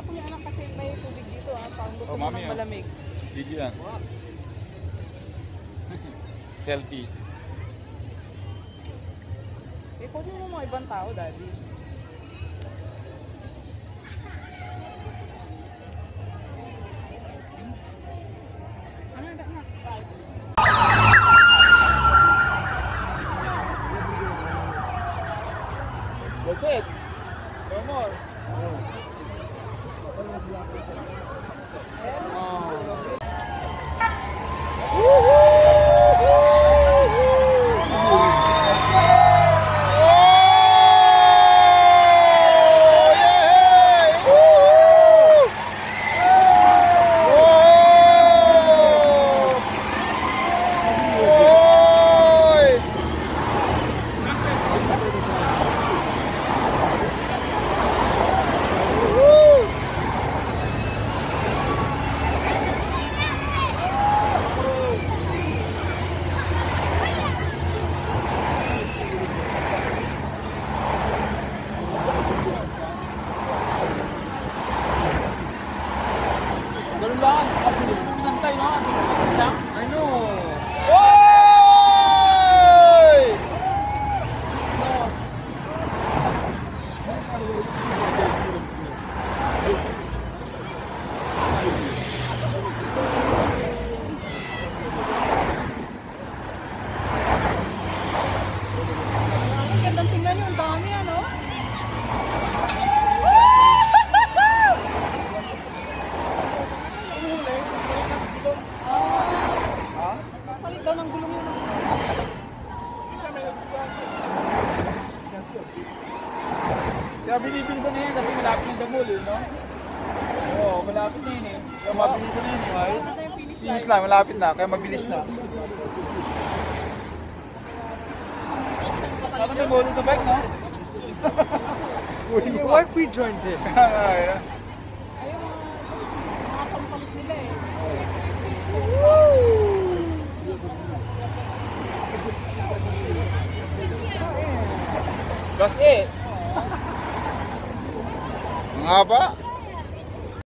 po niya anak kasi may tubig dito ha. Parang gusto mo ng malamig. Video yan. Selfie. Ikot mo mga ibang tao, daddy. That's it. No more. Ganun lang, ang bilis mong nantay, no? Ano? Oy! Ang gandang tingnan nyo, ang dami ano? Palit daw ng gulong yun. Kaya binibilisan na yan kasi malapit ng Dagol, no? Oo, malapit na yun eh. Kaya mabilisan na yun, right? Finish na, malapit na, kaya mabilis na. Saan may model to bike, no? Work we joined it. Ayun, mga pampalit nila eh. That's it. Ang haba.